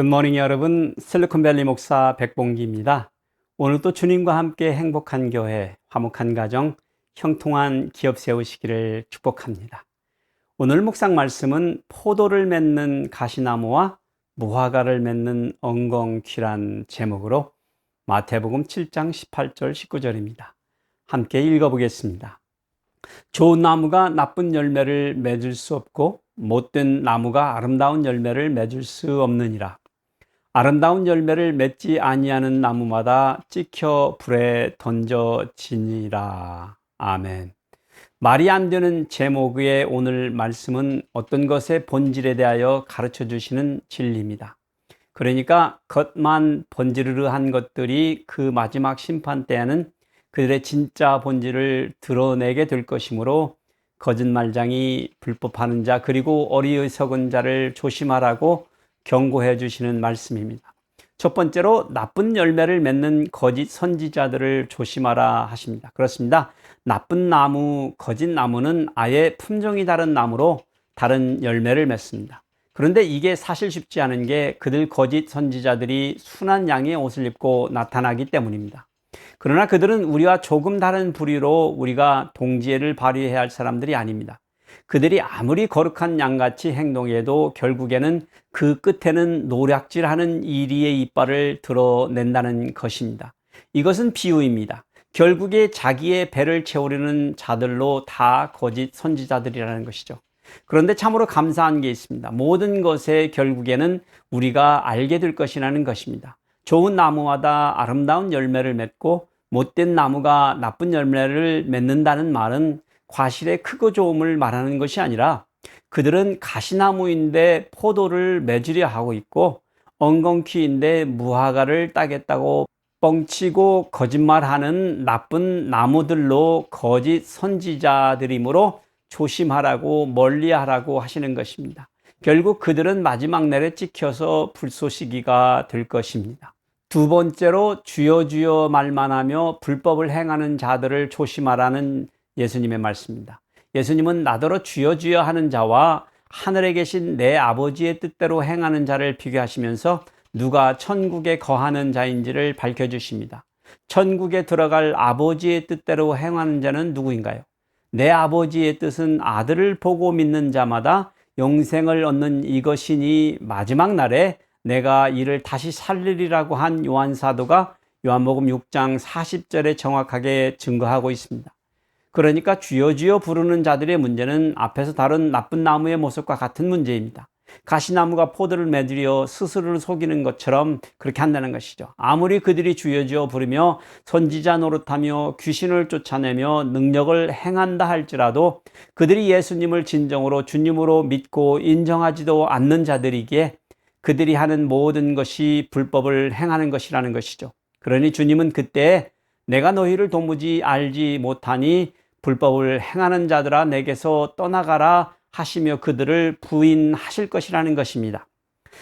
굿모닝 여러분, 실리콘밸리 목사 백봉기입니다. 오늘도 주님과 함께 행복한 교회, 화목한 가정, 형통한 기업 세우시기를 축복합니다. 오늘 묵상 말씀은 포도를 맺는 가시나무와 무화과를 맺는 엉겅퀴란 제목으로 마태복음 7장 18절 19절입니다. 함께 읽어보겠습니다. 좋은 나무가 나쁜 열매를 맺을 수 없고 못된 나무가 아름다운 열매를 맺을 수 없느니라. 아름다운 열매를 맺지 아니하는 나무마다 찍혀 불에 던져지니라. 아멘. 말이 안 되는 제목의 오늘 말씀은 어떤 것의 본질에 대하여 가르쳐 주시는 진리입니다. 그러니까 겉만 번지르르한 것들이 그 마지막 심판 때에는 그들의 진짜 본질을 드러내게 될 것이므로 거짓말장이 불법하는 자 그리고 어리석은 자를 조심하라고 경고해 주시는 말씀입니다. 첫 번째로 나쁜 열매를 맺는 거짓 선지자들을 조심하라 하십니다. 그렇습니다. 나쁜 나무, 거짓 나무는 아예 품종이 다른 나무로 다른 열매를 맺습니다. 그런데 이게 사실 쉽지 않은 게 그들 거짓 선지자들이 순한 양의 옷을 입고 나타나기 때문입니다. 그러나 그들은 우리와 조금 다른 부류로 우리가 동지애를 발휘해야 할 사람들이 아닙니다. 그들이 아무리 거룩한 양같이 행동해도 결국에는 그 끝에는 노략질하는 이리의 이빨을 드러낸다는 것입니다. 이것은 비유입니다. 결국에 자기의 배를 채우려는 자들로 다 거짓 선지자들이라는 것이죠. 그런데 참으로 감사한 게 있습니다. 모든 것의 결국에는 우리가 알게 될 것이라는 것입니다. 좋은 나무마다 아름다운 열매를 맺고 못된 나무가 나쁜 열매를 맺는다는 말은 과실의 크고 좋음을 말하는 것이 아니라 그들은 가시나무인데 포도를 맺으려 하고 있고 엉겅퀴인데 무화과를 따겠다고 뻥치고 거짓말하는 나쁜 나무들로 거짓 선지자들이므로 조심하라고 멀리하라고 하시는 것입니다. 결국 그들은 마지막 날에 찍혀서 불쏘시개가 될 것입니다. 두 번째로 주여 주여 말만 하며 불법을 행하는 자들을 조심하라는 예수님의 말씀입니다. 예수님은 나더러 주여 주여 하는 자와 하늘에 계신 내 아버지의 뜻대로 행하는 자를 비교하시면서 누가 천국에 거하는 자인지를 밝혀주십니다. 천국에 들어갈 아버지의 뜻대로 행하는 자는 누구인가요? 내 아버지의 뜻은 아들을 보고 믿는 자마다 영생을 얻는 이것이니 마지막 날에 내가 이를 다시 살리리라고 한 요한 사도가 요한복음 6장 40절에 정확하게 증거하고 있습니다. 그러니까 주여 주여 부르는 자들의 문제는 앞에서 다룬 나쁜 나무의 모습과 같은 문제입니다. 가시나무가 포도를 맺으려 스스로를 속이는 것처럼 그렇게 한다는 것이죠. 아무리 그들이 주여 주여 부르며 선지자 노릇하며 귀신을 쫓아내며 능력을 행한다 할지라도 그들이 예수님을 진정으로 주님으로 믿고 인정하지도 않는 자들이기에 그들이 하는 모든 것이 불법을 행하는 것이라는 것이죠. 그러니 주님은 그때 내가 너희를 도무지 알지 못하니 불법을 행하는 자들아 내게서 떠나가라 하시며 그들을 부인하실 것이라는 것입니다.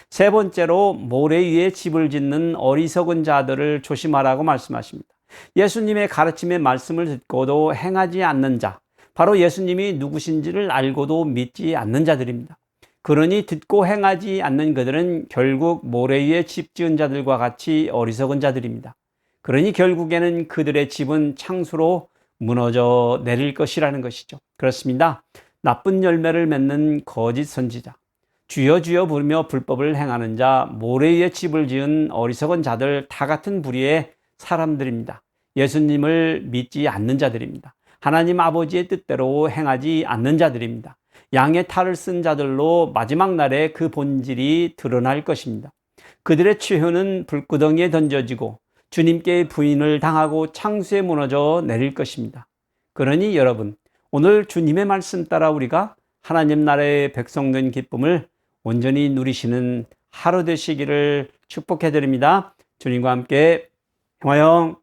세 번째로 모래 위에 집을 짓는 어리석은 자들을 조심하라고 말씀하십니다. 예수님의 가르침의 말씀을 듣고도 행하지 않는 자, 바로 예수님이 누구신지를 알고도 믿지 않는 자들입니다. 그러니 듣고 행하지 않는 그들은 결국 모래 위에 집 지은 자들과 같이 어리석은 자들입니다. 그러니 결국에는 그들의 집은 창수로 무너져 내릴 것이라는 것이죠. 그렇습니다. 나쁜 열매를 맺는 거짓 선지자, 주여 주여 부르며 불법을 행하는 자, 모래 위에 집을 지은 어리석은 자들 다 같은 부류의 사람들입니다. 예수님을 믿지 않는 자들입니다. 하나님 아버지의 뜻대로 행하지 않는 자들입니다. 양의 탈을 쓴 자들로 마지막 날에 그 본질이 드러날 것입니다. 그들의 최후는 불구덩이에 던져지고 주님께 부인을 당하고 창수에 무너져 내릴 것입니다. 그러니 여러분, 오늘 주님의 말씀 따라 우리가 하나님 나라의 백성된 기쁨을 온전히 누리시는 하루 되시기를 축복해 드립니다. 주님과 함께 행하영